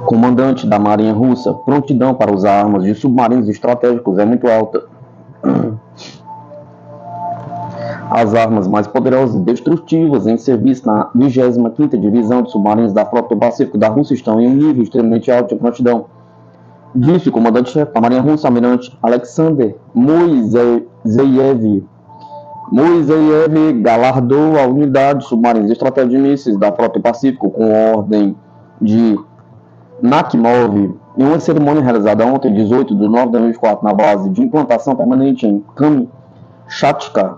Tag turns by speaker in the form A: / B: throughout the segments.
A: Comandante da Marinha Russa, prontidão para usar armas de submarinos estratégicos é muito alta. As armas mais poderosas e destrutivas em serviço na 25ª Divisão de Submarinos da Frota do Pacífico da Rússia estão em um nível extremamente alto de prontidão, disse o comandante-chefe da Marinha Russa, almirante Alexander Moiseyev. Moiseyev galardou a unidade de submarinos estratégicos de mísseis da Frota do Pacífico com a ordem de Nakhimov em uma cerimônia realizada ontem, 18 de nove de 2004, na base de implantação permanente em Kamchatka.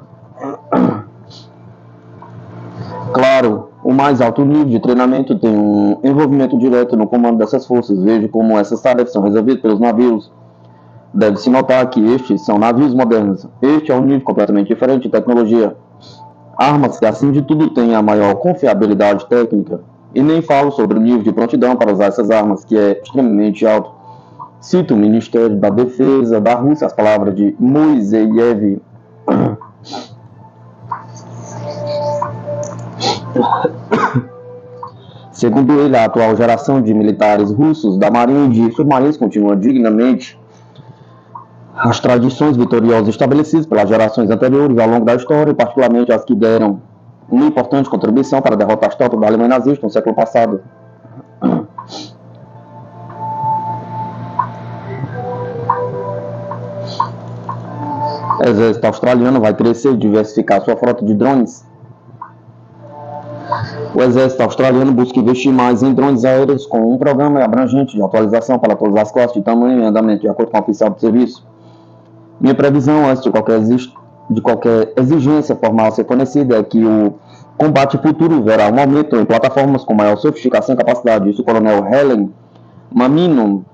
A: Claro, o mais alto nível de treinamento tem um envolvimento direto no comando dessas forças. Veja como essas tarefas são resolvidas pelos navios. Deve-se notar que estes são navios modernos. Este é um nível completamente diferente de tecnologia. Armas que, acima de tudo, têm a maior confiabilidade técnica. E nem falo sobre o nível de prontidão para usar essas armas, que é extremamente alto. Cito o Ministério da Defesa da Rússia, as palavras de Moiseyev. Segundo ele, a atual geração de militares russos da Marinha e de submarinos continua dignamente as tradições vitoriosas estabelecidas pelas gerações anteriores ao longo da história, particularmente as que deram uma importante contribuição para derrotar as tropas da Alemanha nazista no século passado. O exército australiano vai crescer e diversificar sua frota de drones. O exército australiano busca investir mais em drones aéreos com um programa abrangente de atualização para todas as classes de tamanho e andamento, de acordo com o oficial do serviço. Minha previsão antes de qualquer exigência formal ser fornecida é que o combate futuro verá um aumento em plataformas com maior sofisticação e capacidade, disse o coronel Helen Mamino,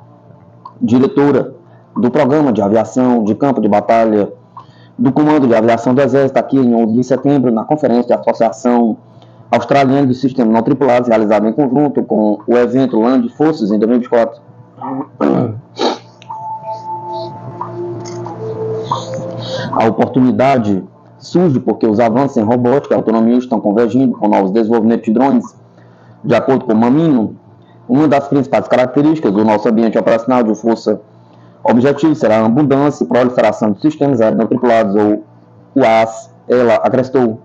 A: diretora do Programa de Aviação de Campo de Batalha do Comando de Aviação do Exército, aqui em 11 de setembro, na Conferência de Associação Australiana de Sistemas Não Tripulados, realizada em conjunto com o evento Land Forces em 2024. A oportunidade surge porque os avanços em robótica e autonomia estão convergindo com novos desenvolvimentos de drones. De acordo com Mamino, uma das principais características do nosso ambiente operacional de força objetivo será a abundância e proliferação de sistemas aéreos não tripulados, ou UAS. Ela acrescentou.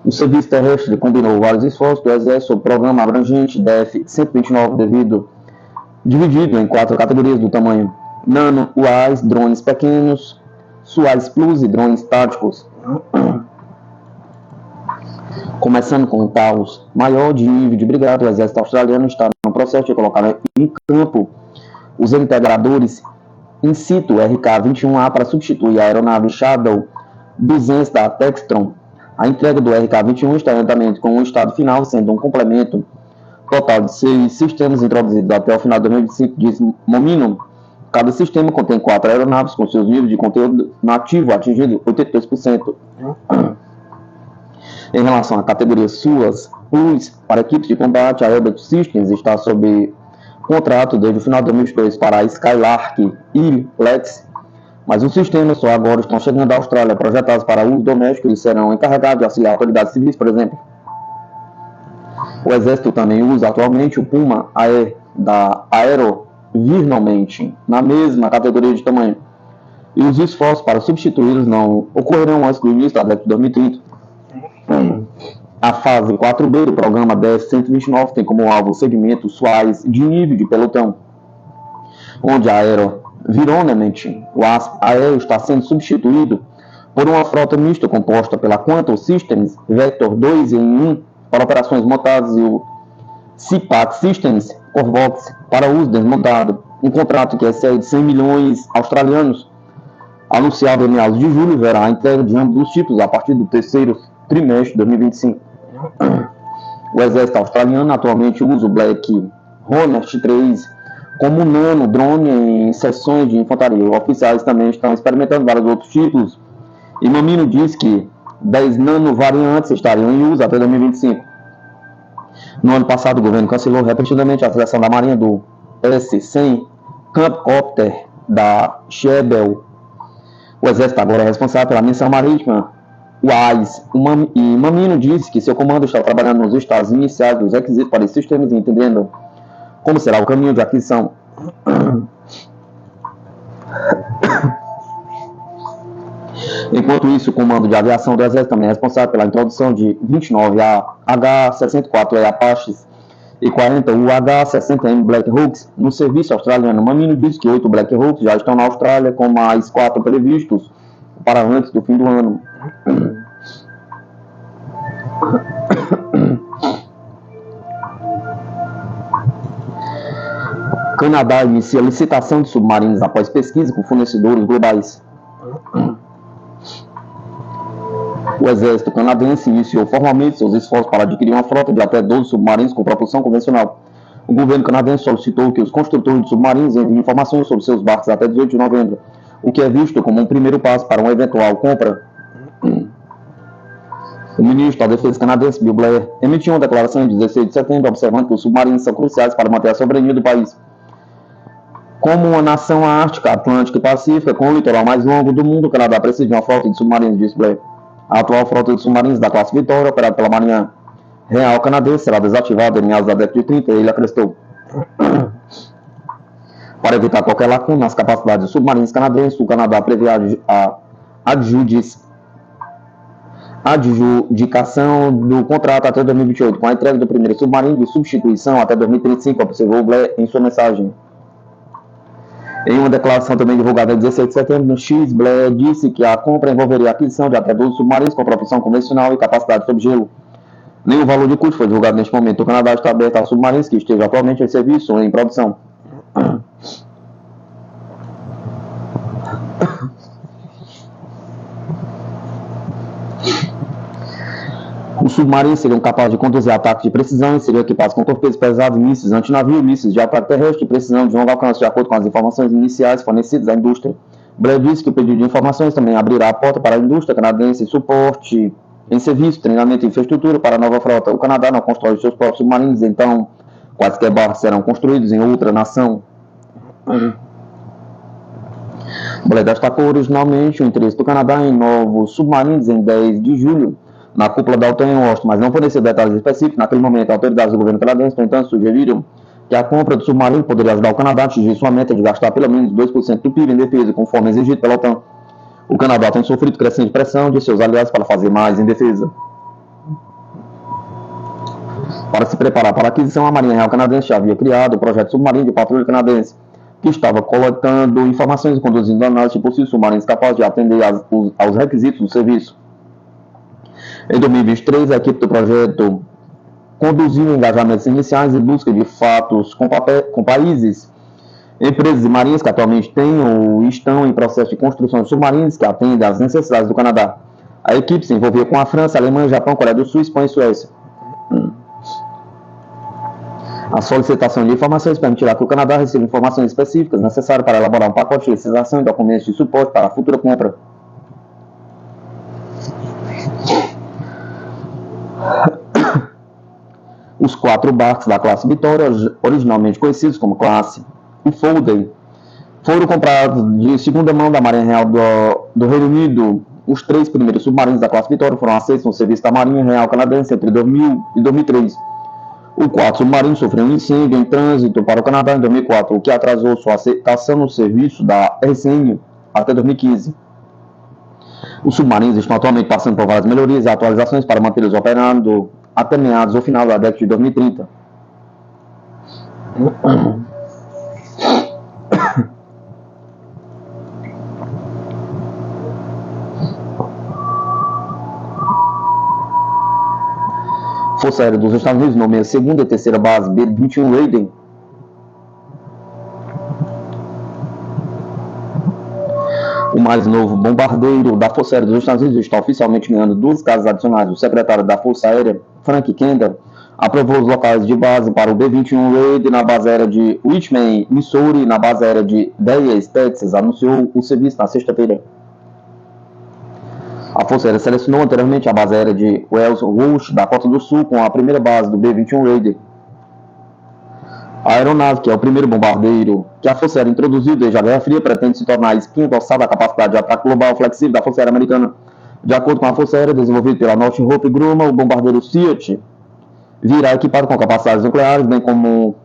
A: O Serviço Terrestre combinou vários esforços do Exército sob o programa abrangente DF-129, dividido em 4 categorias do tamanho: Nano, UAS, drones pequenos, SUAS Plus e drones táticos. Começando com o Taurus maior de nível de brigada, o Exército Australiano está no processo de colocar em campo os integradores in situ RK-21A para substituir a aeronave Shadow 200 da Textron. A entrega do RK-21 está em andamento com um estado final, sendo um complemento total de 6 sistemas introduzidos até o final de 2025, diz Momino. Cada sistema contém 4 aeronaves com seus níveis de conteúdo nativo atingindo 82%. Em relação à categoria SUAS Plus, para equipes de combate, a Elbit Systems está sob contrato desde o final de 2002 para a Skylark e Lex, mas os sistemas só agora estão chegando à Austrália, projetados para uso doméstico e serão encarregados de auxiliar autoridades civis, por exemplo. O Exército também usa atualmente o Puma Air da Aero virtualmente, na mesma categoria de tamanho, e os esforços para substituí-los não ocorrerão antes do início da década de 2030. A fase 4B do programa DF-129 tem como alvo o segmento SUAS de nível de pelotão, onde a Aero-Environment, o AER, está sendo substituído por uma frota mista composta pela Quantum Systems Vector 2 em 1 para operações montadas e o CPAC Systems Corvox para uso desmontado. Um contrato que excede 100 milhões australianos, anunciado em meados de julho, verá a entrega de ambos os tipos a partir do terceiro trimestre de 2025. O exército australiano atualmente usa o Black Hornet 3 como nano drone em seções de infantaria. Oficiais também estão experimentando vários outros tipos, e Mamino diz que 10 nano variantes estariam em uso até 2025. No ano passado, o governo cancelou repetidamente a seleção da Marinha do S-100 Campcopter da Shebel. O exército agora é responsável pela missão marítima WAIS, e Mamino disse que seu comando está trabalhando nos estados iniciais dos requisitos para esses sistemas e entendendo como será o caminho de aquisição. Enquanto isso, o Comando de Aviação do Exército também é responsável pela introdução de 29 H-64E Apaches e 40 UH-60M Black Hawks no serviço australiano. Mamino disse que 8 Black Hawks já estão na Austrália, com mais 4 previstos para antes do fim do ano. Canadá inicia licitação de submarinos após pesquisa com fornecedores globais. O exército canadense iniciou formalmente seus esforços para adquirir uma frota de até 12 submarinos com propulsão convencional. O governo canadense solicitou que os construtores de submarinos enviem informações sobre seus barcos até 18 de novembro, o que é visto como um primeiro passo para uma eventual compra. O ministro da Defesa canadense, Bill Blair, emitiu uma declaração em 16 de setembro, observando que os submarinos são cruciais para manter a soberania do país. Como uma nação ártica, atlântica e pacífica, com o litoral mais longo do mundo, o Canadá precisa de uma frota de submarinos, disse Blair. A atual frota de submarinos da classe Vitória, operada pela Marinha Real Canadense, será desativada em meados da década de 30, e ele acrescentou. Para evitar qualquer lacuna nas capacidades de submarinos canadenses, o Canadá prevê a adjudicação do contrato até 2028, com a entrega do primeiro submarino de substituição até 2035, observou Blair em sua mensagem. Em uma declaração também divulgada em 16 de setembro no X, Blair disse que a compra envolveria a aquisição de até 12 submarinos com propulsão convencional e capacidade sob gelo. Nenhum valor de custo foi divulgado neste momento. O Canadá está aberto a submarinos que estejam atualmente em serviço ou em produção. Os submarinos seriam capazes de conduzir ataques de precisão e seriam equipados com torpedos pesados, mísseis antinavio e mísseis de ataque terrestre de precisão de longo alcance, de acordo com as informações iniciais fornecidas à indústria. Blair disse que o pedido de informações também abrirá a porta para a indústria canadense, suporte em serviço, treinamento e infraestrutura para a nova frota. O Canadá não constrói os seus próprios submarinos, então quaisquer barcos serão construídos em outra nação. Blair destacou originalmente o interesse do Canadá em novos submarinos em 10 de julho, na cúpula da OTAN em Washington, mas não forneceu detalhes específicos. Naquele momento, autoridades do governo canadense, no entanto, sugeriram que a compra do submarino poderia ajudar o Canadá a atingir sua meta de gastar pelo menos 2% do PIB em defesa, conforme exigido pela OTAN. O Canadá tem sofrido crescente pressão de seus aliados para fazer mais em defesa. Para se preparar para a aquisição, a Marinha Real Canadense já havia criado o projeto submarino de patrulha canadense, que estava coletando informações e conduzindo análise de possíveis submarinos capazes de atender aos requisitos do serviço. Em 2023, a equipe do projeto conduziu engajamentos iniciais em busca de fatos com países, empresas e marinhas que atualmente têm ou estão em processo de construção de submarinos que atendem às necessidades do Canadá. A equipe se envolveu com a França, Alemanha, Japão, Coreia do Sul, Espanha e Suécia. A solicitação de informações permitirá que o Canadá receba informações específicas necessárias para elaborar um pacote de licitação e documentos de suporte para a futura compra. Os 4 barcos da classe Vitória, originalmente conhecidos como classe Folden, foram comprados de segunda mão da Marinha Real do Reino Unido. Os 3 primeiros submarinos da classe Vitória foram aceitos no serviço da Marinha Real Canadense entre 2000 e 2003. O 4 submarino sofreu um incêndio em trânsito para o Canadá em 2004, o que atrasou sua aceitação no serviço da RCN até 2015. Os submarinos estão atualmente passando por várias melhorias e atualizações para mantê-los operando até meados ou final da década de 2030. Força Aérea dos Estados Unidos nomeia a segunda e terceira base B-21 Raiden O mais novo bombardeiro da Força Aérea dos Estados Unidos está oficialmente ganhando 2 casas adicionais. O secretário da Força Aérea, Frank Kendall, aprovou os locais de base para o B-21 Raid na base aérea de Richmond, Missouri, e na base aérea de Dallas, Texas. Anunciou o serviço na sexta-feira. A Força Aérea selecionou anteriormente a base aérea de Wells Rush, Dakota do Sul, com a primeira base do B-21 Raider. A aeronave, que é o primeiro bombardeiro que a Força Aérea introduziu desde a Guerra Fria, pretende se tornar a espinha dorsal da capacidade de ataque global flexível da Força Aérea Americana. De acordo com a Força Aérea desenvolvida pela Northrop Grumman, o bombardeiro Sea virá equipado com capacidades nucleares, bem como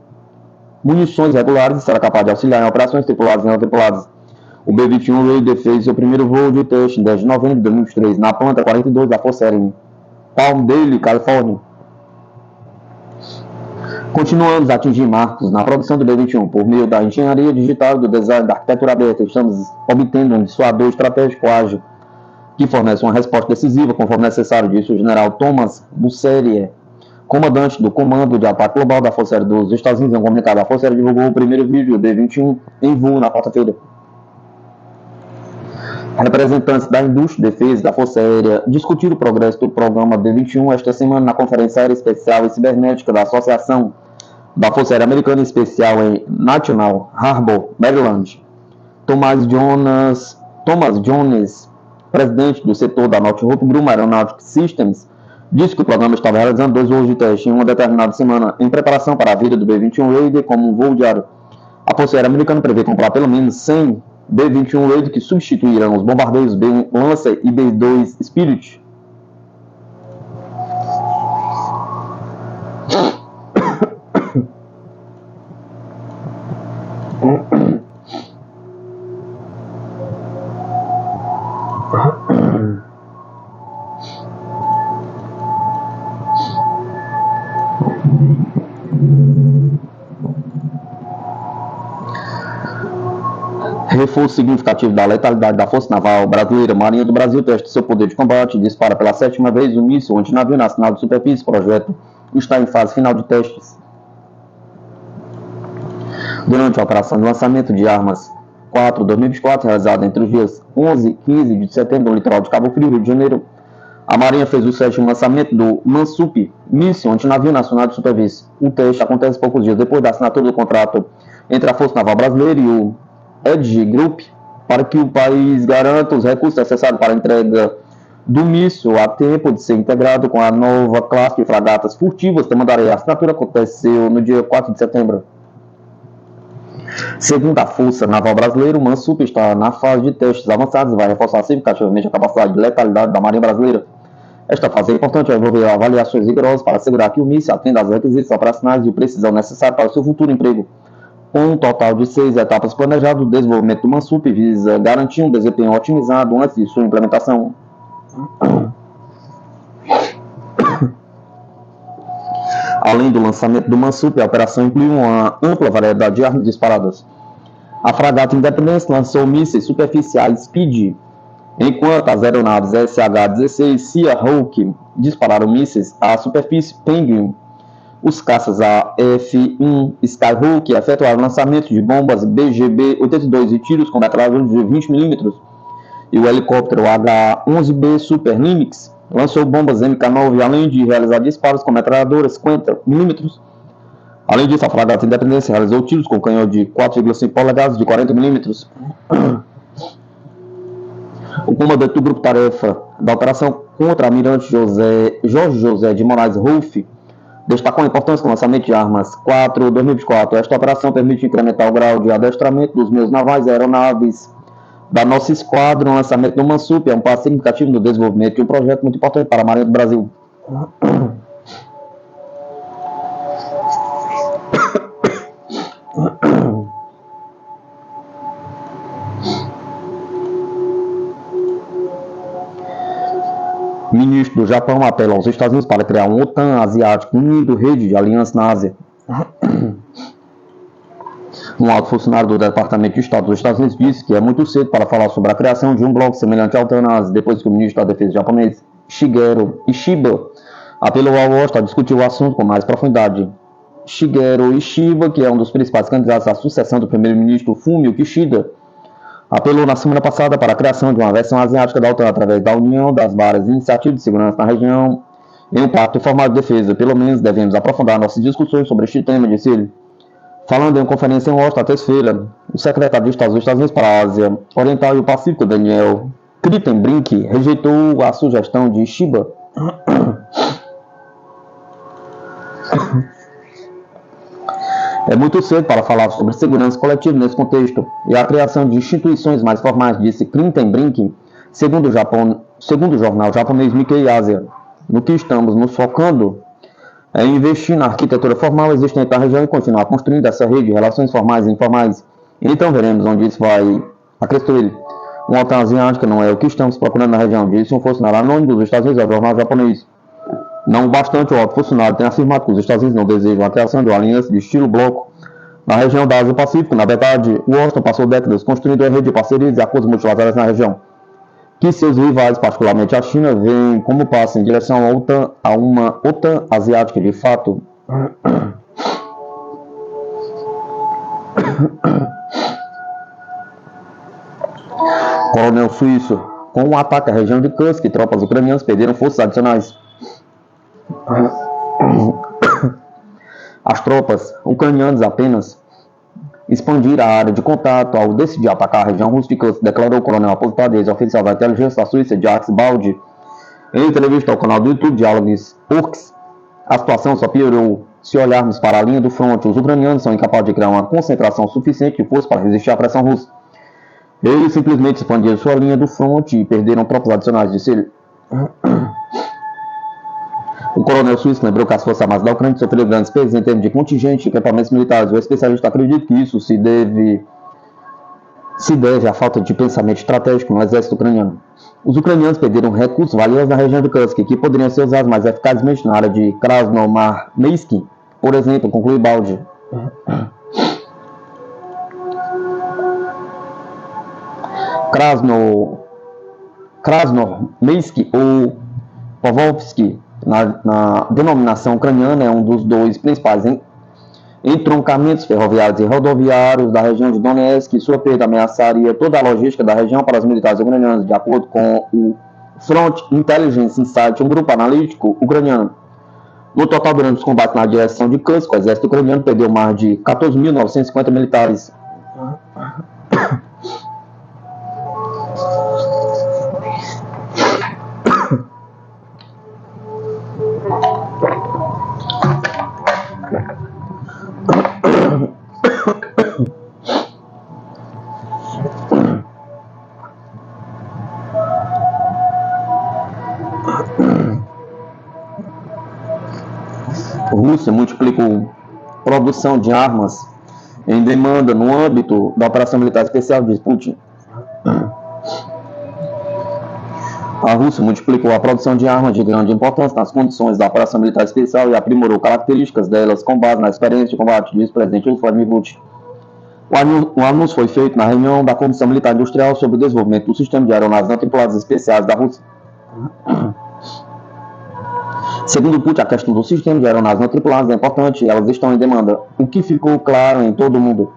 A: munições regulares, e será capaz de auxiliar em operações tripuladas e não tripuladas. O B-21 Raider fez seu primeiro voo de teste em 10 de novembro de 2023 na planta 42 da Força Aérea em Palmdale, Califórnia. Continuamos a atingir marcos na produção do B-21 por meio da engenharia digital e do design da arquitetura aberta. Estamos obtendo um dissuador estratégico ágil que fornece uma resposta decisiva conforme necessário, disse o general Thomas Busserier, comandante do Comando de Ataque Global da Força Aérea dos Estados Unidos. Em um comunicado, a Força Aérea divulgou o primeiro vídeo do B-21 em voo na quarta-feira. Representantes da indústria de defesa da Força Aérea discutiram o progresso do programa B-21 esta semana na Conferência Aérea Especial e Cibernética da Associação da Força Aérea Americana Especial em National Harbor, Maryland. Thomas Jones, presidente do setor da Northrop Grumman Aeronautic Systems, disse que o programa estava realizando 2 voos de teste em uma determinada semana em preparação para a vida do B-21 Raider como um voo diário. A Força Aérea Americana prevê comprar pelo menos 100 B-21 Raider que substituirão os bombardeiros B-1 e B-2 Spirit. Reforço significativo da letalidade da Força Naval Brasileira. Marinha do Brasil testa seu poder de combate e dispara pela 7ª vez o míssil antinavio nacional de superfície. O projeto está em fase final de testes. Durante a operação de lançamento de armas 4/2024, realizada entre os dias 11 e 15 de setembro no litoral de Cabo Frio, Rio de Janeiro, a Marinha fez o 7º lançamento do Mansup, míssil antinavio nacional de superfície. O teste acontece poucos dias depois da assinatura do contrato entre a Força Naval Brasileira e o Edge Group, para que o país garanta os recursos necessários para a entrega do míssil a tempo de ser integrado com a nova classe de fragatas furtivas Tamandaré. A assinatura aconteceu no dia 4 de setembro. Segundo a Força Naval Brasileira, o Mansup está na fase de testes avançados e vai reforçar significativamente a capacidade de letalidade da Marinha Brasileira. Esta fase é importante, vai envolver avaliações rigorosas para assegurar que o míssil atenda aos requisitos operacionais e precisão necessária para o seu futuro emprego. Com um total de 6 etapas planejadas, o desenvolvimento do Mansup visa garantir um desempenho otimizado antes de sua implementação. Além do lançamento do Mansup, a operação incluiu uma ampla variedade de armas disparadas. A fragata Independência lançou mísseis superficiais Speed, enquanto as aeronaves SH-16 Seahawk dispararam mísseis à superfície Penguin. Os caças AF-1 Skyhawk efetuaram lançamento de bombas BGB-82 e tiros com metralhadora de 20 mm. E o helicóptero H-11B Super Lynx lançou bombas MK-9, além de realizar disparos com metralhadoras 50 mm. Além disso, a fragata Independência realizou tiros com canhão de 4,5 polegadas de 40 mm. O comandante do grupo tarefa da operação contra-almirante Jorge José de Moraes Rolfe destacou a importância do lançamento de armas 4/2024. Esta operação permite incrementar o grau de adestramento dos meios navais e aeronaves da nossa esquadra. O lançamento do Mansup é um passo significativo no desenvolvimento de um projeto muito importante para a Marinha do Brasil. Ministro do Japão apela aos Estados Unidos para criar um OTAN asiático unindo rede de aliança na Ásia. Um alto funcionário do Departamento de Estado dos Estados Unidos disse que é muito cedo para falar sobre a criação de um bloco semelhante ao OTAN na Ásia, depois que o ministro da Defesa japonês, Shigeru Ishiba, apelou ao Washington a discutir o assunto com mais profundidade. Shigeru Ishiba, que é um dos principais candidatos à sucessão do primeiro-ministro Fumio Kishida, apelou na semana passada para a criação de uma versão asiática da OTAN através da união das várias iniciativas de segurança na região em um pacto formal de defesa. Pelo menos devemos aprofundar nossas discussões sobre este tema, disse ele. Falando em uma conferência em Washington, terça-feira, o secretário de Estado dos Estados Unidos para a Ásia Oriental e o Pacífico, Daniel Kritenbrink, rejeitou a sugestão de Shiba É muito cedo para falar sobre segurança coletiva nesse contexto e a criação de instituições mais formais, disse Kritenbrink, segundo o jornal japonês Nikkei Asia. No que estamos nos focando é investir na arquitetura formal existente na região e continuar construindo essa rede de relações formais e informais. Então veremos onde isso vai, acrescentou ele. Uma OTAN asiática não é o que estamos procurando na região, disse um funcionário anônimo dos Estados Unidos ao jornal japonês. Não bastante, o alto funcionário tem afirmado que os Estados Unidos não desejam a criação de uma aliança de estilo bloco na região da Ásia-Pacífico. Na verdade, Washington passou décadas construindo uma rede de parcerias e acordos multilaterais na região, que seus rivais, particularmente a China, veem como passa em direção a uma OTAN asiática de fato. Coronel Suíço, com um ataque à região de Kursk, tropas ucranianas perderam forças adicionais. As tropas ucranianas apenas expandiram a área de contato ao decidir atacar a região russa de Kursk, declarou o coronel aposentado e ex-oficial da inteligência da Suíça, Jacques Baldi, em entrevista ao canal do YouTube Diálogos Urks. A situação só piorou. Se olharmos para a linha do fronte, os ucranianos são incapazes de criar uma concentração suficiente de força para resistir à pressão russa. Eles simplesmente expandiram sua linha do fronte e perderam tropas adicionais, disse ele. O coronel suíço lembrou que as forças armadas da Ucrânia sofreram grandes perdas em termos de contingente e equipamentos militares. O especialista acredita que isso se deve à falta de pensamento estratégico no exército ucraniano. Os ucranianos perderam recursos valiosos na região de Kursk, que poderiam ser usados mais eficazmente na área de Krasnomarmesk, por exemplo, conclui Baldi. Krasnomarmesk ou Povovsky, na denominação ucraniana, é um dos dois principais entroncamentos ferroviários e rodoviários da região de Donetsk, e sua perda ameaçaria toda a logística da região para os militares ucranianos, de acordo com o Front Intelligence Insight, um grupo analítico ucraniano. No total, durante os combates na direção de Kursk, o exército ucraniano perdeu mais de 14.950 militares. A Rússia multiplicou produção de armas em demanda no âmbito da operação militar especial, diz Putin. A Rússia multiplicou a produção de armas de grande importância nas condições da operação militar especial e aprimorou características delas com base na experiência de combate, diz o presidente Vladimir Putin. O anúncio foi feito na reunião da Comissão Militar Industrial sobre o desenvolvimento do sistema de aeronaves não tripuladas especiais da Rússia. Segundo Putin, a questão do sistema de aeronaves não tripuladas é importante e elas estão em demanda, o que ficou claro em todo o mundo.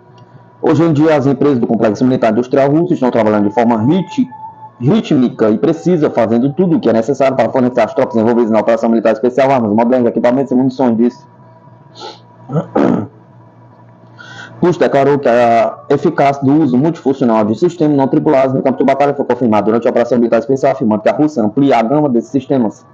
A: Hoje em dia, as empresas do complexo militar industrial russo estão trabalhando de forma rítmica e precisa, fazendo tudo o que é necessário para fornecer às tropas envolvidas na operação militar especial armas, modernas, equipamentos e munições, disse. Putin declarou que a eficácia do uso multifuncional de sistemas não tripulados no campo de batalha foi confirmada durante a operação militar especial, afirmando que a Rússia amplia a gama desses sistemas.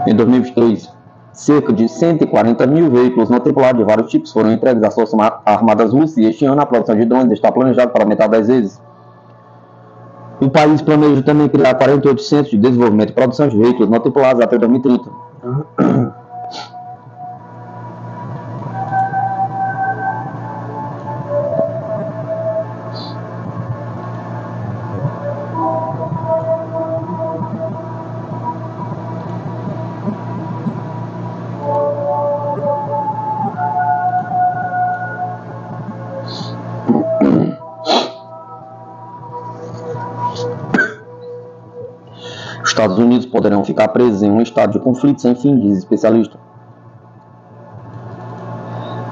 A: Em 2023, cerca de 140 mil veículos não tripulados de vários tipos foram entregues às Forças Armadas Russas e este ano a produção de drones está planejada para aumentar 10 vezes. O país planeja também criar 48 centros de desenvolvimento e produção de veículos não tripulados até 2030. Estados Unidos poderão ficar presos em um estado de conflito sem fim, diz especialista.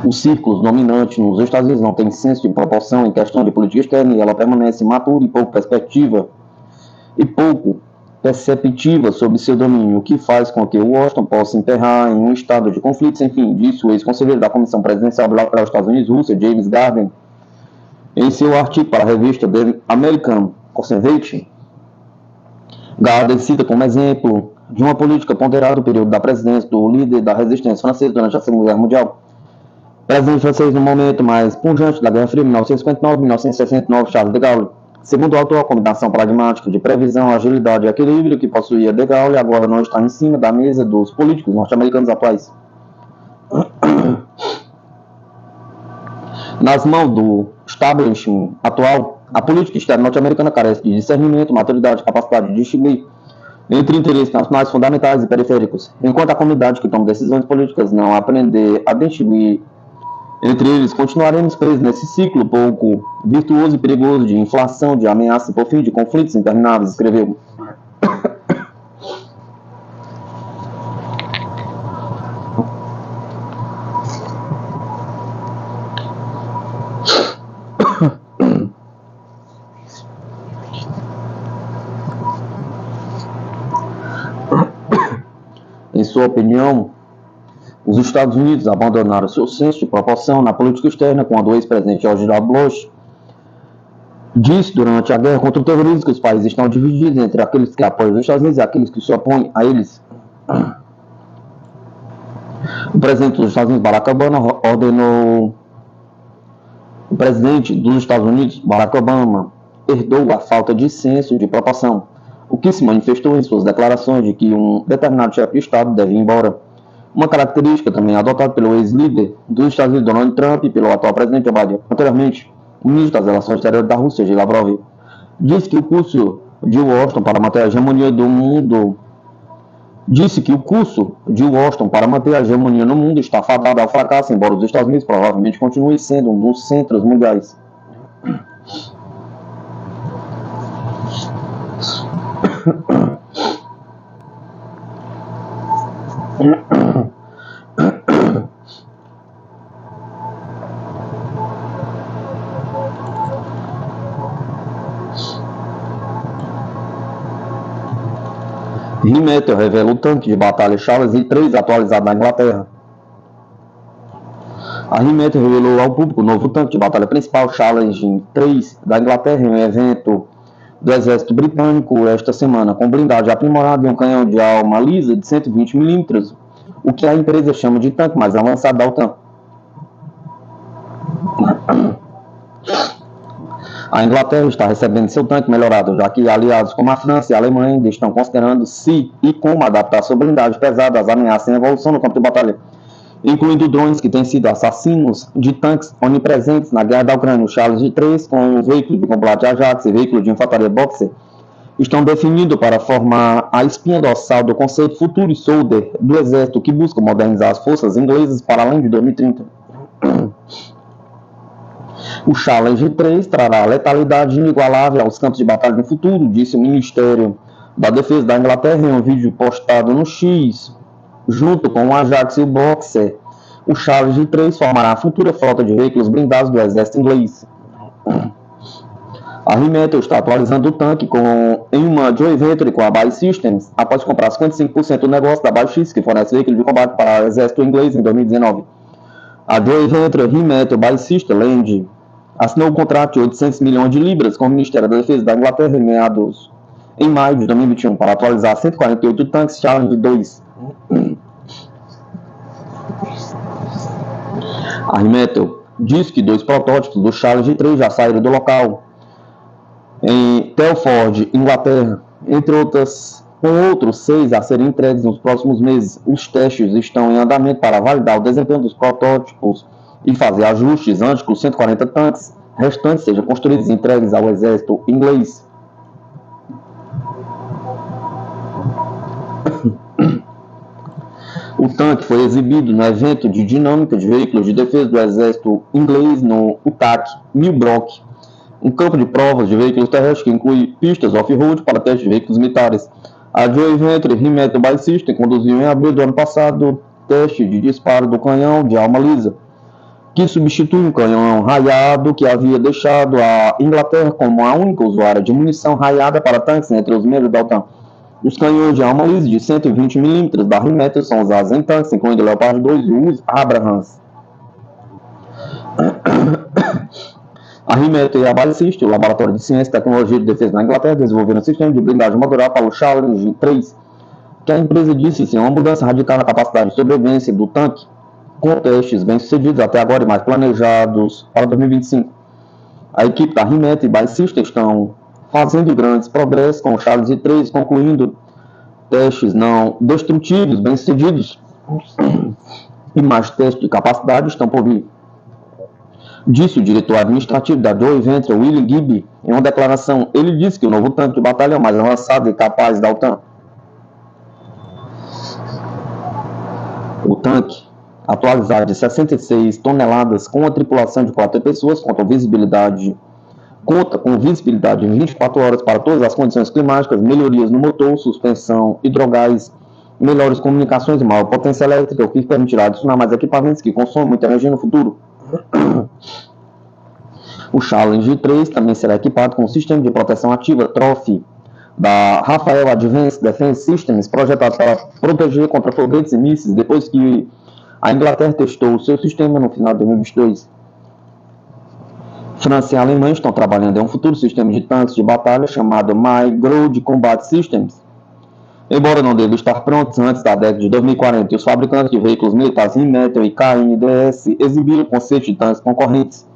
A: Os círculos dominantes nos Estados Unidos não têm senso de proporção em questão de política externa e ela permanece imatura e pouco perceptiva sobre seu domínio, o que faz com que Washington possa emperrar em um estado de conflito sem fim, disse o ex-conselheiro da Comissão Presidencial bilateral dos Estados Unidos, Rússia, James Garden, em seu artigo para a revista The American Conservative. Garden cita como exemplo de uma política ponderada o período da presidência do líder da resistência francesa durante a Segunda Guerra Mundial. Presidente francês no momento mais pungente da Guerra Fria, 1959-1969, Charles de Gaulle. Segundo o autor, a combinação pragmática de previsão, agilidade e equilíbrio que possuía de Gaulle agora não está em cima da mesa dos políticos norte-americanos atuais. Nas mãos do establishment atual, a política externa norte-americana carece de discernimento, maturidade e capacidade de distinguir entre interesses nacionais fundamentais e periféricos, enquanto a comunidade que toma decisões políticas não aprender a distinguir entre eles, continuaremos presos nesse ciclo pouco virtuoso e perigoso de inflação, de ameaça e, por fim, de conflitos intermináveis, escreveu. Em sua opinião, os Estados Unidos abandonaram seu senso de proporção na política externa quando o ex-presidente George W. Bush disse durante a guerra contra o terrorismo que os países estão divididos entre aqueles que apoiam os Estados Unidos e aqueles que se opõem a eles. O presidente dos Estados Unidos, Barack Obama, ordenou... O presidente dos Estados Unidos, Barack Obama, herdou a falta de senso de proporção, o que se manifestou em suas declarações de que um determinado chefe de Estado deve ir embora. Uma característica também adotada pelo ex-líder dos Estados Unidos, Donald Trump, e pelo atual presidente Joe Biden. Anteriormente, o ministro das Relações Exteriores da Rússia, Sergei Lavrov, disse que o curso de Washington para manter a hegemonia no mundo está fadado ao fracasso, embora os Estados Unidos provavelmente continuem sendo um dos centros mundiais. Rheinmetall revela o tanque de batalha Charles III atualizado na Inglaterra. A Rheinmetall revelou ao público o novo tanque de batalha principal Charles III da Inglaterra em um evento do exército britânico esta semana, com blindagem aprimorada e um canhão de arma lisa de 120 mm, o que a empresa chama de tanque mais avançado da OTAN. A Inglaterra está recebendo seu tanque melhorado, já que aliados como a França e a Alemanha ainda estão considerando se e como adaptar sua blindagem pesada às ameaças em evolução no campo de batalha, incluindo drones que têm sido assassinos de tanques onipresentes na guerra da Ucrânia. O Charles III, com o veículo de combate Ajax e veículo de infantaria Boxer, estão definidos para formar a espinha dorsal do conceito Future Soldier do Exército, que busca modernizar as forças inglesas para além de 2030. O Charles III trará letalidade inigualável aos campos de batalha no futuro, disse o Ministério da Defesa da Inglaterra em um vídeo postado no X. Junto com o Ajax e o Boxer, o Charles III formará a futura frota de veículos blindados do exército inglês. A Rheinmetall está atualizando o tanque em uma joint venture com a Buy Systems, após comprar 55% do negócio da Buy-X, que fornece veículos de combate para o exército inglês em 2019. A joint venture Rheinmetall Buy Systems Land assinou um contrato de 800 milhões de libras com o Ministério da Defesa da Inglaterra em maio de 2021 para atualizar 148 tanques Challenge II. A Rheinmetall diz que 2 protótipos do Charles III já saíram do local em Telford, Inglaterra, com outros 6 a serem entregues nos próximos meses. Os testes estão em andamento para validar o desempenho dos protótipos e fazer ajustes antes que os 140 tanques restantes sejam construídos e entregues ao exército inglês. O tanque foi exibido no evento de dinâmica de veículos de defesa do exército inglês no UTAC Millbrook, um campo de provas de veículos terrestres que inclui pistas off-road para testes de veículos militares. A Joint Venture Rheinmetall System conduziu em abril do ano passado teste de disparo do canhão de arma lisa, que substitui um canhão raiado que havia deixado a Inglaterra como a única usuária de munição raiada para tanques entre os membros da OTAN. Os canhões de arma lisa de 120 mm da Rheinmetall são usados em tanques, incluindo o Leopard 2 e os Abrams. A Rheinmetall e a Ballistic, o Laboratório de Ciência e Tecnologia de Defesa da Inglaterra, desenvolveram um sistema de blindagem modular para o Challenge 3, que a empresa disse ser uma mudança radical na capacidade de sobrevivência do tanque, com testes bem-sucedidos até agora e mais planejados para 2025. A equipe da Rheinmetall e Ballistic estão fazendo grandes progressos com o Challenge 3, concluindo testes não destrutivos bem-sucedidos e mais testes de capacidade estão por vir. Disse o diretor administrativo da Joint Venture, William Gibby, em uma declaração. Ele disse que o novo tanque de batalha é o mais avançado e capaz da OTAN. O tanque, atualizado de 66 toneladas, com uma tripulação de 4 pessoas, conta com visibilidade de 24 horas para todas as condições climáticas, melhorias no motor, suspensão, hidrogás, melhores comunicações e maior potência elétrica, o que permitirá adicionar mais equipamentos que consomem muita energia no futuro. O Challenge 3 também será equipado com um sistema de proteção ativa Trophy da Rafael Advanced Defense Systems, projetado para proteger contra foguetes e mísseis, depois que a Inglaterra testou o seu sistema no final de 2022. França e a Alemanha estão trabalhando em um futuro sistema de tanques de batalha chamado My Ground Combat Systems. Embora não deva estar prontos antes da década de 2040, os fabricantes de veículos militares Rheinmetall e KNDS exibiram conceitos de tanques concorrentes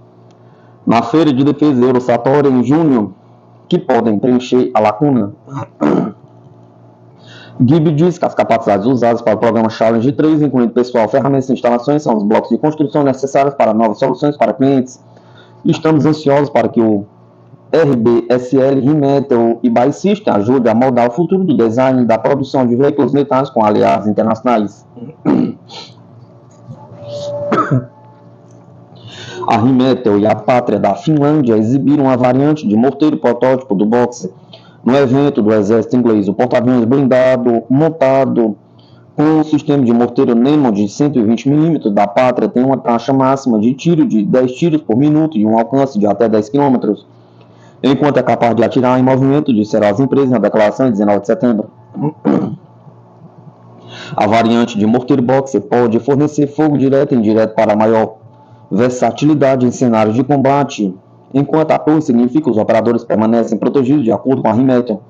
A: na Feira de Defesa Eurosator em junho, que podem preencher a lacuna. Gibby diz que as capacidades usadas para o programa Challenge 3, incluindo pessoal, ferramentas e instalações, são os blocos de construção necessários para novas soluções para clientes. Estamos ansiosos para que o RBSL, Rheinmetall e Ballistic ajude a moldar o futuro do design da produção de veículos militares com aliados internacionais. A Rheinmetall e a Pátria da Finlândia exibiram uma variante de morteiro protótipo do Boxer no evento do exército inglês. O porta-aviões blindado montado com um sistema de morteiro Nemo de 120 mm da Pátria tem uma taxa máxima de tiro de 10 tiros por minuto e um alcance de até 10 km, enquanto é capaz de atirar em movimento, disseram as empresas na declaração de 19 de setembro. A variante de morteiro Boxer pode fornecer fogo direto e indireto para maior versatilidade em cenários de combate, enquanto apoio significa que os operadores permanecem protegidos de acordo com a Rheinmetall.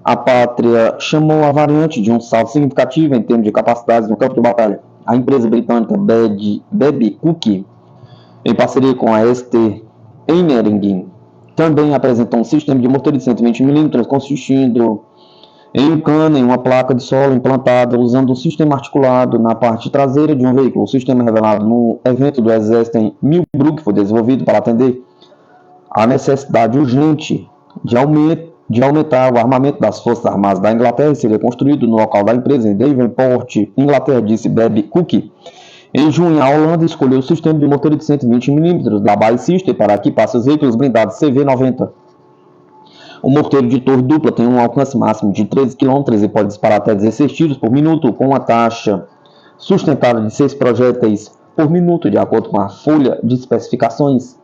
A: A Pátria chamou a variante de um salto significativo em termos de capacidades no campo de batalha. A empresa britânica Babcock, em parceria com a ST Engineering, também apresentou um sistema de morteiro de 120 mm consistindo em um cano em uma placa de solo implantada usando um sistema articulado na parte traseira de um veículo. O sistema revelado no evento do Exército em Millbrook foi desenvolvido para atender a necessidade urgente de aumentar o armamento das Forças Armadas da Inglaterra e seria construído no local da empresa em Devonport, Inglaterra, disse Babcock. Em junho, a Holanda escolheu o sistema de morteiro de 120 mm da Ballistic para equipar seus veículos blindados CV-90. O morteiro de torre dupla tem um alcance máximo de 13 km e pode disparar até 16 tiros por minuto, com uma taxa sustentada de 6 projéteis por minuto, de acordo com a folha de especificações.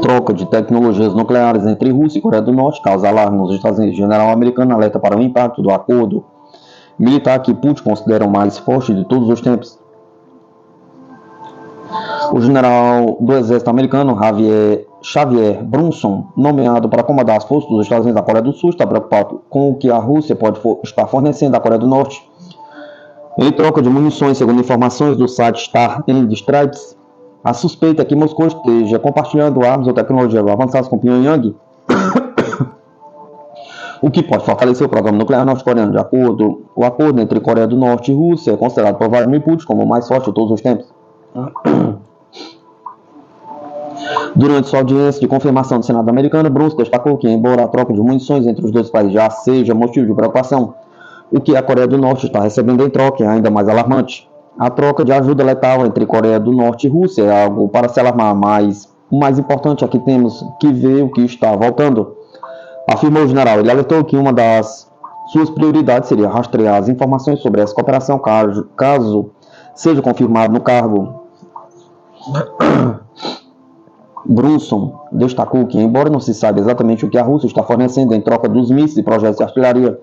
A: Troca de tecnologias nucleares entre Rússia e Coreia do Norte causa alarme nos Estados Unidos. O general americano alerta para o impacto do acordo militar que Putin considera o mais forte de todos os tempos. O general do exército americano, Xavier Brunson, nomeado para comandar as forças dos Estados Unidos da Coreia do Sul, está preocupado com o que a Rússia pode estar fornecendo à Coreia do Norte. Em troca de munições, segundo informações do site Star and Stripes, a suspeita é que Moscou esteja compartilhando armas ou tecnologias avançadas com Pyongyang, o que pode fortalecer o programa nuclear norte-coreano. O acordo entre Coreia do Norte e Rússia é considerado por Vladimir Putin como o mais forte de todos os tempos. Durante sua audiência de confirmação do Senado americano, Brunson destacou que, embora a troca de munições entre os dois países já seja motivo de preocupação, o que a Coreia do Norte está recebendo em troca é ainda mais alarmante. A troca de ajuda letal entre Coreia do Norte e Rússia é algo para se alarmar, mas o mais importante é que temos que ver o que está voltando, afirmou o general. Ele alertou que uma das suas prioridades seria rastrear as informações sobre essa cooperação caso seja confirmado no cargo. Brunson destacou que, embora não se saiba exatamente o que a Rússia está fornecendo em troca dos mísseis e projetos de artilharia,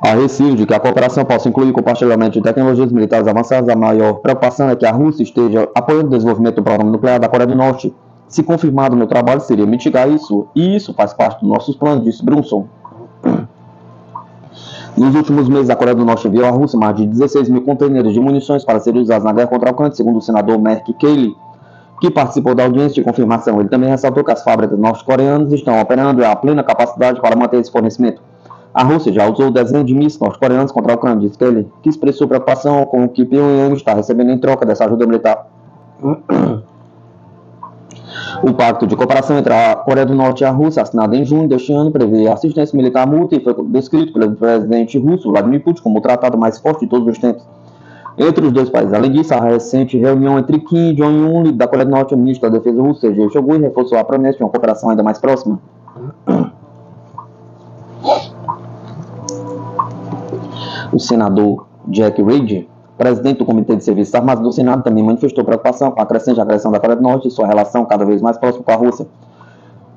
A: há receio de que a cooperação possa incluir compartilhamento de tecnologias militares avançadas. A maior preocupação é que a Rússia esteja apoiando o desenvolvimento do programa nuclear da Coreia do Norte. Se confirmado, meu trabalho seria mitigar isso, e isso faz parte dos nossos planos, disse Brunson. Nos últimos meses, a Coreia do Norte enviou à Rússia mais de 16 mil contêineres de munições para serem usados na guerra contra a Ucrânia, segundo o senador Mark Kelly, que participou da audiência de confirmação. Ele também ressaltou que as fábricas norte-coreanas estão operando a plena capacidade para manter esse fornecimento. A Rússia já usou o desenho de mísseis norte-coreanos contra a Ucrânia, disse Kelly, que expressou preocupação com o que Pyongyang está recebendo em troca dessa ajuda militar. O pacto de cooperação entre a Coreia do Norte e a Rússia, assinado em junho deste ano, prevê assistência militar mútua e foi descrito pelo presidente russo Vladimir Putin como o tratado mais forte de todos os tempos entre os dois países. Além disso, a recente reunião entre Kim Jong-un, líder da Coreia do Norte, e o ministro da Defesa russo, Sergei Shoigu, reforçou a promessa de uma cooperação ainda mais próxima. O senador Jack Reed, presidente do Comitê de Serviços Armados do Senado, também manifestou preocupação com a crescente agressão da Coreia do Norte e sua relação cada vez mais próxima com a Rússia.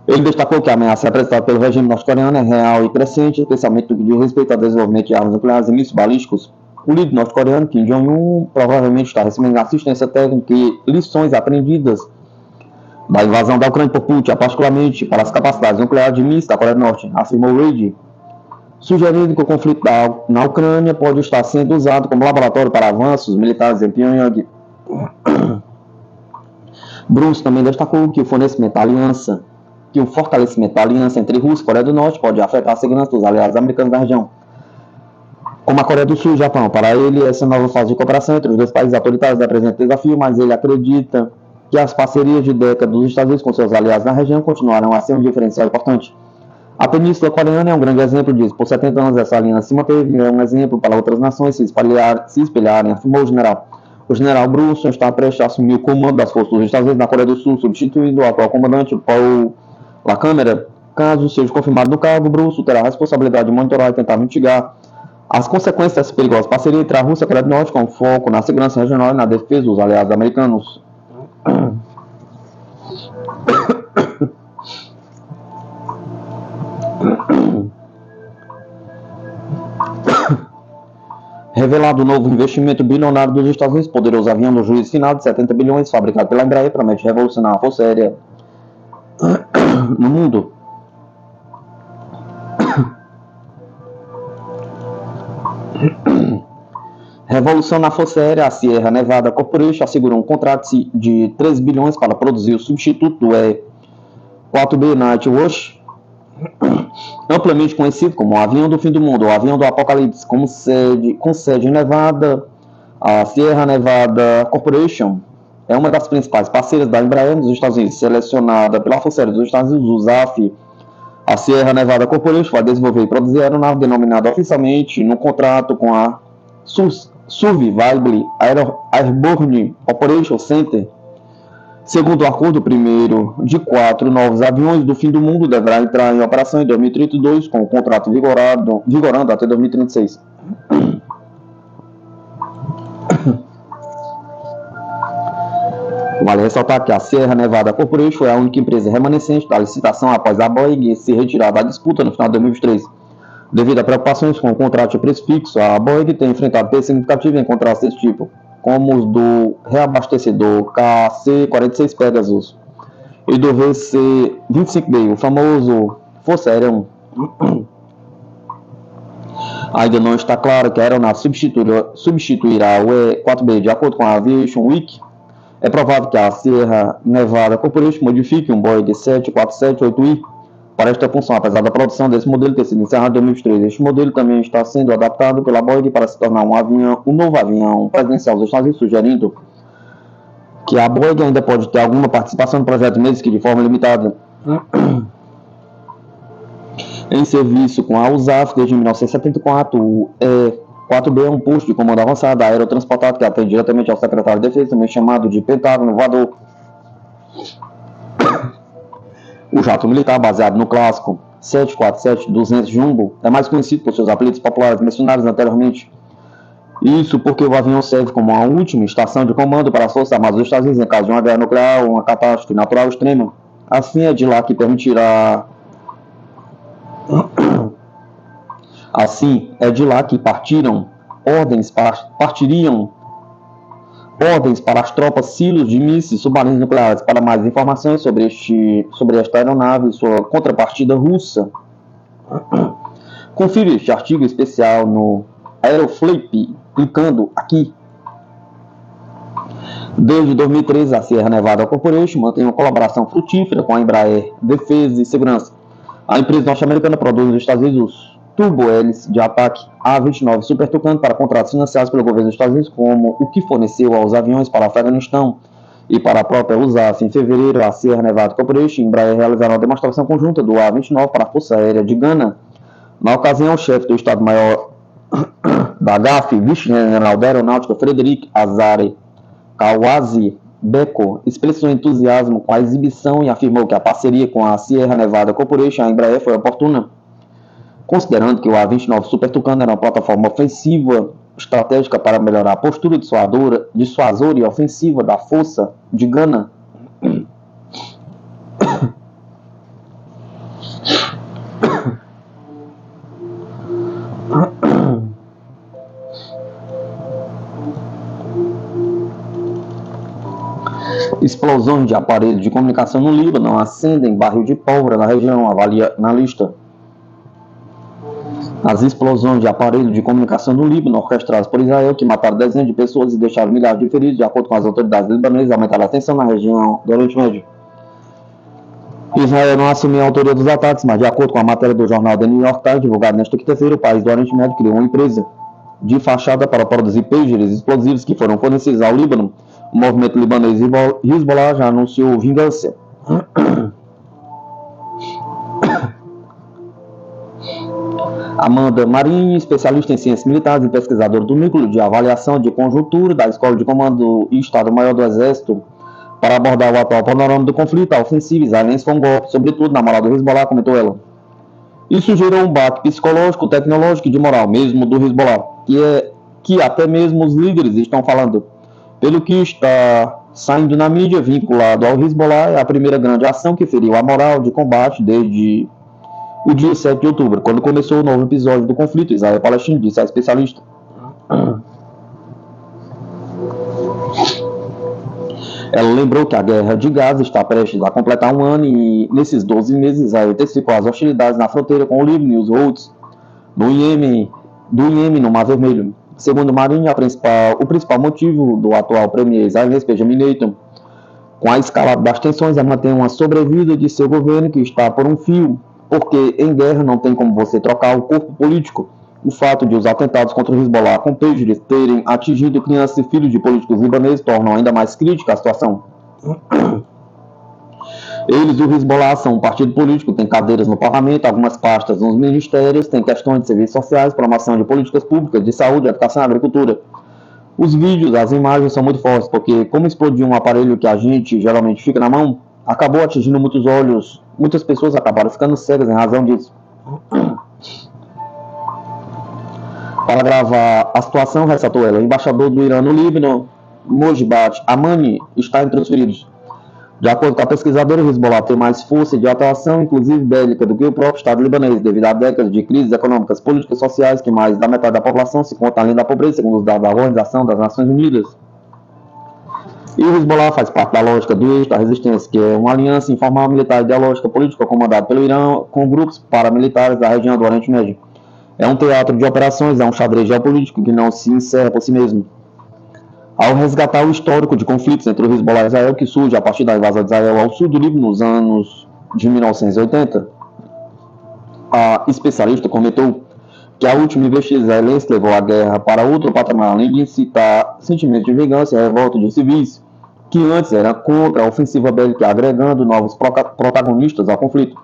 A: Ele destacou que a ameaça apresentada pelo regime norte-coreano é real e crescente, especialmente no que diz respeito ao desenvolvimento de armas nucleares e mísseis balísticos. O líder norte-coreano, Kim Jong-un, provavelmente está recebendo assistência técnica e lições aprendidas da invasão da Ucrânia por Putin, particularmente para as capacidades nucleares de mísseis da Coreia do Norte, afirmou Reid, sugerindo que o conflito na Ucrânia pode estar sendo usado como laboratório para avanços militares em Pyongyang. Brunson também destacou que o fortalecimento da aliança entre Rússia e Coreia do Norte pode afetar a segurança dos aliados americanos da região, como a Coreia do Sul e o Japão. Para ele, essa nova fase de cooperação entre os dois países autoritários apresenta desafio, mas ele acredita que as parcerias de décadas dos Estados Unidos com seus aliados na região continuarão a ser um diferencial importante. A Península Coreana é um grande exemplo disso. Por 70 anos essa aliança se manteve e é um exemplo para outras nações se espelharem, afirmou o general. O general Brunson está prestes a assumir o comando das forças dos Estados Unidos na Coreia do Sul, substituindo o atual comandante Paul Lacamera. Caso seja confirmado no cargo, Brunson terá a responsabilidade de monitorar e tentar mitigar as consequências dessa perigosa parceria entre a Rússia e a Coreia do Norte, com foco na segurança regional e na defesa dos aliados americanos. Revelado o novo investimento bilionário dos Estados Unidos, poderoso avião do juízo final de 70 bilhões, fabricado pela Embraer, promete revolucionar a força aérea no mundo. Revolução na Força Aérea. A Sierra Nevada Corporation assegurou um contrato de 3 bilhões para produzir o substituto do E-4B Nightwatch, amplamente conhecido como o avião do fim do mundo, ou avião do apocalipse, com sede em Nevada. A Sierra Nevada Corporation é uma das principais parceiras da Embraer nos Estados Unidos, selecionada pela Força Aérea dos Estados Unidos, o USAF. A Sierra Nevada Corporation vai desenvolver e produzir a aeronave denominada oficialmente no contrato com a Survivable Airborne Operation Center. Segundo o acordo, o primeiro de 4 novos aviões do fim do mundo deverá entrar em operação em 2032, com o contrato vigorando até 2036. Vale ressaltar que a Sierra Nevada Corporation foi a única empresa remanescente da licitação após a Boeing se retirar da disputa no final de 2023. Devido a preocupações com o contrato de preço fixo, a Boeing tem enfrentado perda significativa em contratos desse tipo, como os do reabastecedor KC-46 Pegasus e do VC-25B, o famoso Força Aérea 1. Ainda não está claro que a aeronave substituirá o E-4B. De acordo com a Aviation Week, é provável que a Sierra Nevada Corporation modifique um Boeing 747-8i para esta função, apesar da produção desse modelo ter sido encerrada em 2003. Este modelo também está sendo adaptado pela Boeing para se tornar um novo avião presidencial dos Estados Unidos, sugerindo que a Boeing ainda pode ter alguma participação no projeto, mesmo que de forma limitada. Em serviço com a USAF desde 1974, o E-4B é um posto de comando avançado aerotransportado que atende diretamente ao secretário de Defesa, também chamado de Pentágono Voador. O jato militar, baseado no clássico 747-200 Jumbo, é mais conhecido por seus apelidos populares mencionados anteriormente. Isso porque o avião serve como a última estação de comando para as Forças Armadas dos Estados Unidos em caso de uma guerra nuclear ou uma catástrofe natural extrema. Assim é de lá que partiriam ordens para as tropas silos de mísseis submarinos nucleares. Para mais informações sobre esta aeronave e sua contrapartida russa, confira este artigo especial no Aeroflip, clicando aqui. Desde 2013, a Sierra Nevada Corporation mantém uma colaboração frutífera com a Embraer Defesa e Segurança. A empresa norte-americana produz nos Estados Unidos os turbo-hélices de ataque A-29 Super Tucano para contratos financiados pelo governo dos Estados Unidos, como o que forneceu aos aviões para o Afeganistão e para a própria USAF. Em fevereiro, a Sierra Nevada Corporation e a Embraer realizaram uma demonstração conjunta do A-29 para a Força Aérea de Gana. Na ocasião, o chefe do Estado-Maior da GAF, vice-general da Aeronáutica, Frederic Azare Kawazi Beko, expressou entusiasmo com a exibição e afirmou que a parceria com a Sierra Nevada Corporation e a Embraer foi oportuna, considerando que o A-29 Super Tucano era uma plataforma ofensiva estratégica para melhorar a postura dissuasora e ofensiva da Força de Gana. Explosões de aparelhos de comunicação no Líbano acendem barril de pólvora na região, avalia analista. As explosões de aparelhos de comunicação no Líbano, orquestradas por Israel, que mataram dezenas de pessoas e deixaram milhares de feridos, de acordo com as autoridades libanesas, aumentaram a tensão na região do Oriente Médio. Israel não assumiu a autoria dos ataques, mas de acordo com a matéria do jornal The New York Times, divulgada nesta quinta-feira, o país do Oriente Médio criou uma empresa de fachada para produzir pagers explosivos que foram fornecidos ao Líbano. O movimento libanês Hezbollah já anunciou vingança. Amanda Marini, especialista em ciências militares e pesquisadora do Núcleo de Avaliação de Conjuntura da Escola de Comando e Estado-Maior do Exército, para abordar o atual panorama do conflito, a ofensiva israelense foi um golpe, sobretudo na moral do Hezbollah, comentou ela. Isso gerou um baque psicológico, tecnológico e de moral, mesmo do Hezbollah, que até mesmo os líderes estão falando. Pelo que está saindo na mídia, vinculado ao Hezbollah, é a primeira grande ação que feriu a moral de combate desde o dia 7 de outubro, quando começou o novo episódio do conflito Israel-Palestina, disse a especialista. Ela lembrou que a guerra de Gaza está prestes a completar um ano e, nesses 12 meses, Israel intensificou as hostilidades na fronteira com o Líbano e os Houthis do Iêmen no Mar Vermelho. Segundo Marini, o principal motivo do atual premier israelense Benjamin Netanyahu, com a escalada das tensões, é manter uma sobrevida de seu governo que está por um fio, porque em guerra não tem como você trocar o corpo político. O fato de os atentados contra o Hezbollah com pagers terem atingido crianças e filhos de políticos libaneses tornam ainda mais crítica a situação. Eles, o Hezbollah, são um partido político, tem cadeiras no parlamento, algumas pastas nos ministérios, tem questões de serviços sociais, promoção de políticas públicas, de saúde, educação e agricultura. Os vídeos, as imagens são muito fortes, porque como explodiu um aparelho que a gente geralmente fica na mão, acabou atingindo muitos olhos, muitas pessoas acabaram ficando cegas em razão disso. Para gravar a situação, ressaltou ela, o embaixador do Irã no Líbano, Mojibat Amani, está entre os feridos. De acordo com a pesquisadora, o Hezbollah tem mais força de atuação, inclusive bélica, do que o próprio Estado libanês, devido a décadas de crises econômicas, políticas e sociais, que mais da metade da população se conta além da pobreza, segundo os dados da Organização das Nações Unidas. E o Hezbollah faz parte da lógica do eixo da resistência, que é uma aliança informal militar ideológica política comandada pelo Irã com grupos paramilitares da região do Oriente Médio. É um teatro de operações, é um xadrez geopolítico que não se encerra por si mesmo. Ao resgatar o histórico de conflitos entre o Hezbollah e Israel, que surge a partir da invasão de Israel ao sul do Líbano nos anos de 1980, a especialista comentou que a última investida israelense levou a guerra para outro patamar, além de incitar sentimentos de vingança e revolta de civis, que antes era contra a ofensiva bélica, agregando novos protagonistas ao conflito.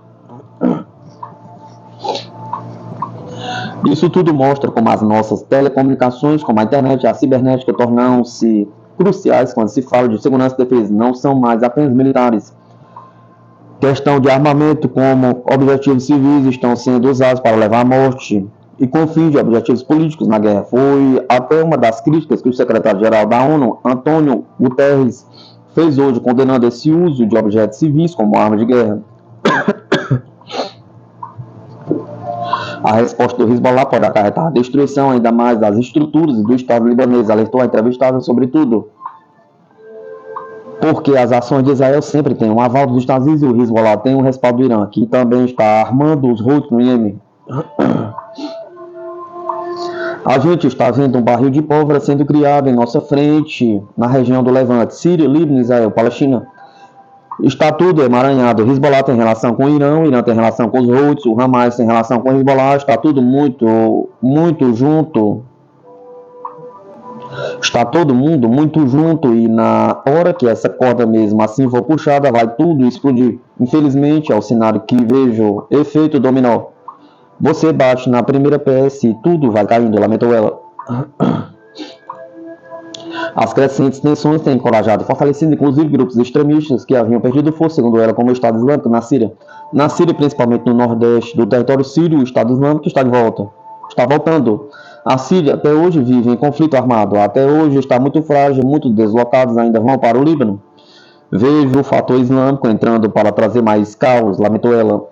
A: Isso tudo mostra como as nossas telecomunicações, como a internet e a cibernética, tornam-se cruciais quando se fala de segurança e defesa. Não são mais apenas militares. Questão de armamento como objetivos civis estão sendo usados para levar à morte e com fins de objetivos políticos na guerra. Foi até uma das críticas que o secretário-geral da ONU, Antônio Guterres, fez hoje, condenando esse uso de objetos civis como arma de guerra. A resposta do Hezbollah pode acarretar a destruição ainda mais das estruturas e do Estado libanês, alertou a entrevistada sobre tudo. Porque as ações de Israel sempre têm um aval dos Estados Unidos e o Hezbollah tem um respaldo do Irã, que também está armando os Houthis no Iêmen. A gente está vendo um barril de pólvora sendo criado em nossa frente, na região do Levante, Síria, Líbano, Israel, Palestina. Está tudo emaranhado. O Hezbollah tem relação com o Irã tem relação com os Houthis, o Hamas tem relação com o Hezbollah, está tudo muito junto. Está todo mundo muito junto e na hora que essa corda mesmo assim for puxada, vai tudo explodir. Infelizmente, é o cenário que vejo efeito dominó. Você bate na primeira peça e tudo vai caindo, lamentou ela. As crescentes tensões têm encorajado e fortalecido inclusive grupos extremistas que haviam perdido força, segundo ela, como o Estado Islâmico na Síria. Na Síria, principalmente no nordeste do território sírio, o Estado Islâmico está voltando. A Síria até hoje vive em conflito armado, até hoje está muito frágil, muitos deslocados ainda vão para o Líbano. Vejo o fator islâmico entrando para trazer mais caos, lamentou ela.